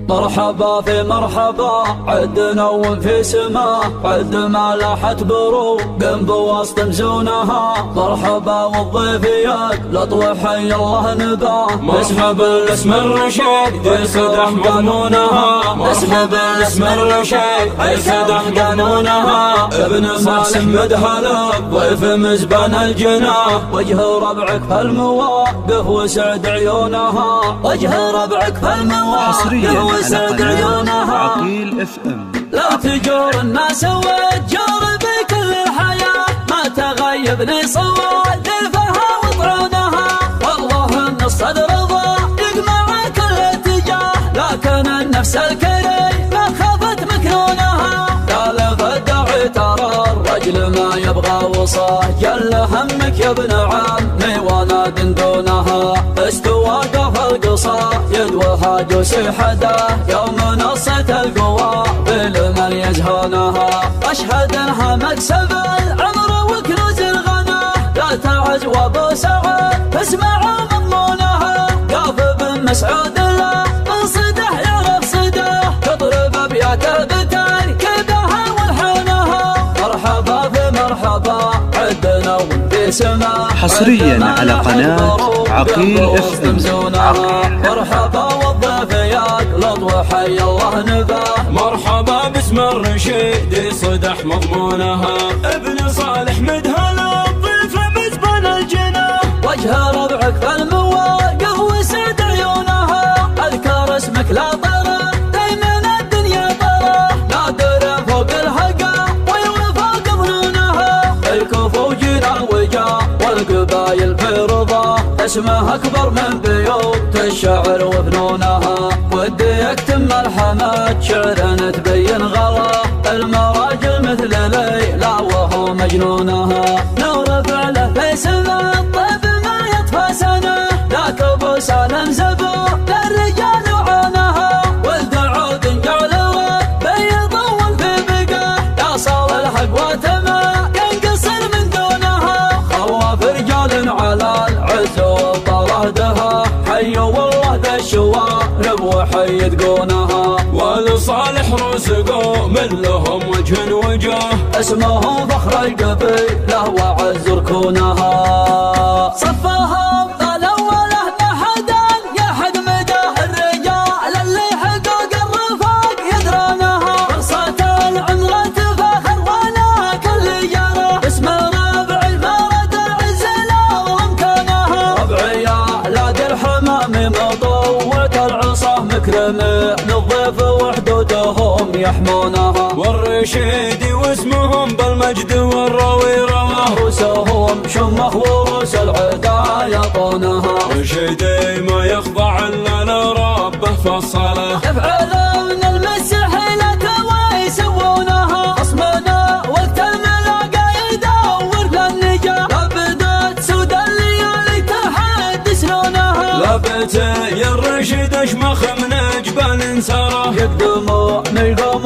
مرحبا في مرحبا عد نوم في سما عد ما لاحت بروق بوسط مزونها. مرحبا والضيف ياك لطوة حي الله نباه. مرحبا الاسم الرشيد يسدح مضمونها. مرحبا الاسم الرشيد يسدح قانونها. ابن صالح مدهلب ضيف مزبان الجناه. وجه ربعك فالمواقف وسعد عيونها. وجه ربعك فالمواقف وسعد عيونها. عقيل اف ام. لا تجور الناس وتجور بكل الحياة. ما تغيبني صواد الفها وطعونها. والله ان الصدر ضايق مع كل اتجاه. لكن النفس الكريم ما خافت مكنونها. قال فالداعي ترى الرجل ما يبغى وصاه. جل همك يا ابن عمي وانا دونها. استوى قف القصايد وهاجس حداه. يوم نصت القوى بالمن يزهونها. اشهد انها مكسب العمر وكنوز الغنى. لا تعج وابو سعد فاسمعوا مضمونها. قاف بن مسعود لا انصده يعرف صده. تضرب ابياته بتركيبها والحانها. مرحبا في مرحبا عدنا وفي سما. حصريا على قناة عقيل اف ام. مرحبا والضيف ياك لطوة حي الله نباه. مرحبا باسم الرشيد يصدح مضمونها. ابن صالح مدهلب ضيف مزبان الجناه. وجه ربعك فالمواقف وسعد عيونها. اذكر اسمك لا طرى دايما الدنيا طرى. نادر فوق الحقا والوفا قبلونها. الكفو جينا وجا والقبايل في رضا. اسمه اكبر من بيوت الشعر وفنونها. ودي اكتم الحمد شعرا تبين غلا. المراجل مثل ليلى وهو مجنونها. نور فعله في سما الطيب ما يطفى سنه. ذاك ابو سالم زبو للرجال وعانها. ولد عود جعله بيطول في بقاه. يا صار الحق وتما ينقصر من دونها. خواف رجال على العز وطردها. حي والله ذا الشوارب وحي تقونها. ولصالح رزقوا من لهم وجه وجاه. اسمهم فخر القبيلة وعز ركونها. صفهم الاوله ما حدا يحد مداه. الرجال اللي حقوق الرفاق يدرونها. فرصة العمر تفاخر ولا كل جرى. اسم ربع المرد العز له وامكانها. ربعي يا لاد الحمام مطوعة العصا مكرمه. للضيف وحدودهم يحمونها. والرشيد واسمهم بالمجد والروي رواه. رؤوسهم شمخ ورؤوس العدا يطونها. رشيدي ما يخضع الا لربه فالصلاه. يفعلون المسح لك ويسوونها. خصمنا وقت الملاقى يدور للنجاه. لابدت سود الليالي تحدث لونها. لابتي الرشيد اشمخ من جبال سراه. يقدمون القوم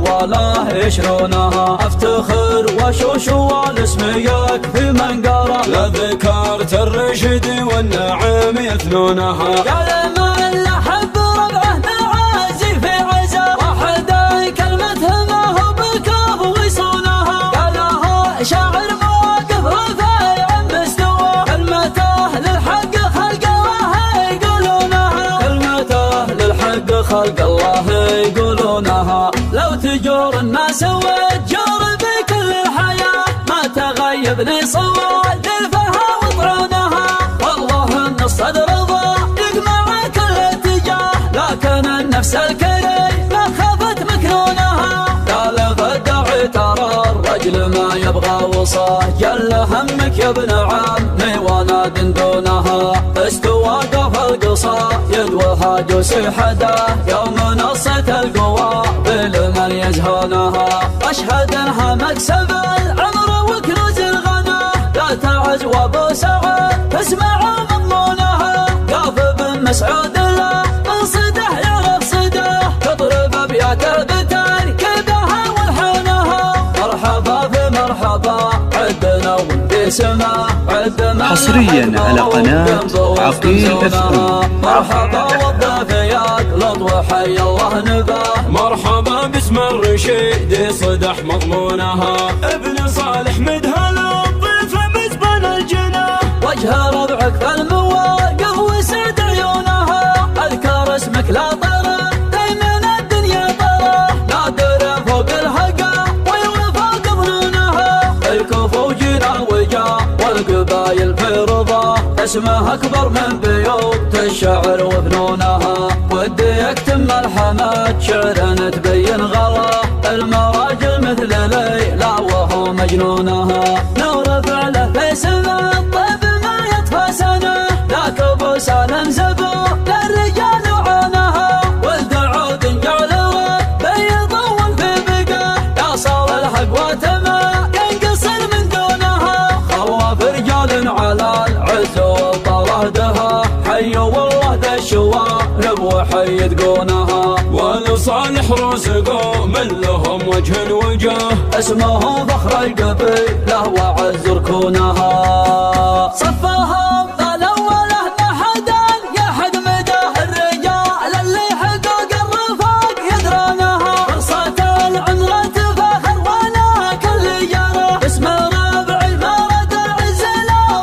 ولا يشرونها. افتخر واشوش والاسم يكفي من قرا. لا ذكرت الرشد والنعم يثنونها. قال ما الا حب ربعه معازي في عزا. واحد كلمته ما هو بالكاف ويصونها. قالها شاعر مواقف رفيع مستوى. كلمته للحق خلق الله يقولونها. كلمته للحق خلق الله يقولونها. لو تجور الناس وتجور بكل الحياة. ما تغيبني صواد الفها وطعونها. والله ان الصدر ضايق مع كل اتجاه. لكن النفس الكريم ما خافت مكنونها. قال فالداعي ترى الرجل ما يبغى وصاه. جل همك يا ابن عمي وانا دونها. استوى قف القصايد وهاجس حداه. يوم نصت القوى بالمن يزهونها. اشهد انها مكسب العمر وكنوز الغنى. لا تعج وابو سعد فاسمعوا مضمونها. قاف بن مسعود لا انصده يعرف صده. تضرب ابياته بتركيبها والحانها. مرحبا في مرحبا عدنا وفي سما. حصريا على قناة عقيل اف ام. مرحبا والضيف ياك نشط وحي الله نباه. مرحبا باسم الرشيد صدح مضمونها، ابن صالح مدها للضيف مزبن الجناه. وجه ربعك فالمواقف وسد عيونها، اذكر اسمك لا طرى دايما الدنيا طرى. نادر فوق الحقا والوفا قبلونها، الكفو جينا وجا والقبايل في رضا. اسمه اكبر من بيوت الشعر وفنونها، ودي اكتم الحمد شعر تبين غلا. المراجل مثل ليلى وهو مجنونها، نور فعله في سما الطيب ما يطفى سنه. ذاك ابو سالم زبو للرجال وعانها، ولد عود جعل بيض في بقاه. يا صار الحق وتما ينقصر من دونها، خواف رجال على العز وطردها. حي والله ذا الشوارب وحي تقونها، ولصالح رزقوا من لهم وجه وجاه. اسمه فخر القبيله وعز ركونها. صفهم الاوله ما حدا يحد مداه، الرجال اللي حقوق الرفاق يدرونها. فرصة العمر تفاخر وانا كل جرى، اسم ربع المرد العز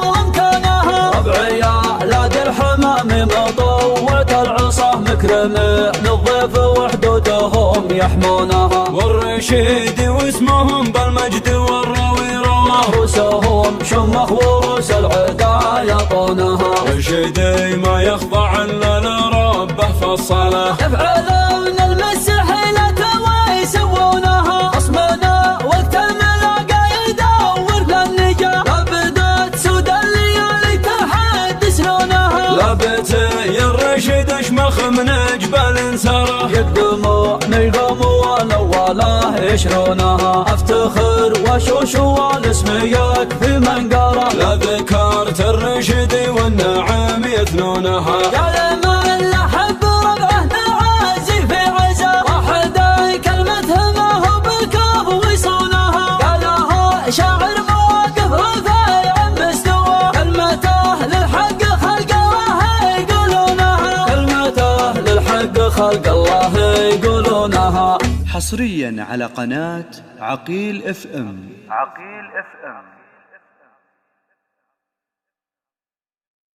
وامكانها. ربعي يا لاد الحمام مطوعة العصا، مكرمه للضيف وحدودهم يحمونها. والرشيد واسمهم بالمجد والروي رواه، رؤوسهم شمخ ورؤوس العدا يطونها. رشيدي ما يخضع الا لربه فالصلاه. يفعلون المستحيلة ويسوونها، خصمنا وقت الملاقى يدور للنجاة. لابدت سود الليالي تحدث لونها، لابتي الرشيد اشمخ من جبال سرى. يقدمون القوم والأولاه يشرونها. افتخر واشوش والاسم يكفي من قرا، لا ذكرت الرشيد والنعم يثنونها. قال ما الا حب ربعه نعازي في عزا، واحدة كلمته ما هو بالكاف ويصونها. قالها شاعر مواقف رفيع مستوى، كلمته للحق خلق الله يقولونها. كلمته للحق خلق الله يقولونها. حصريا على قناة عقيل FM.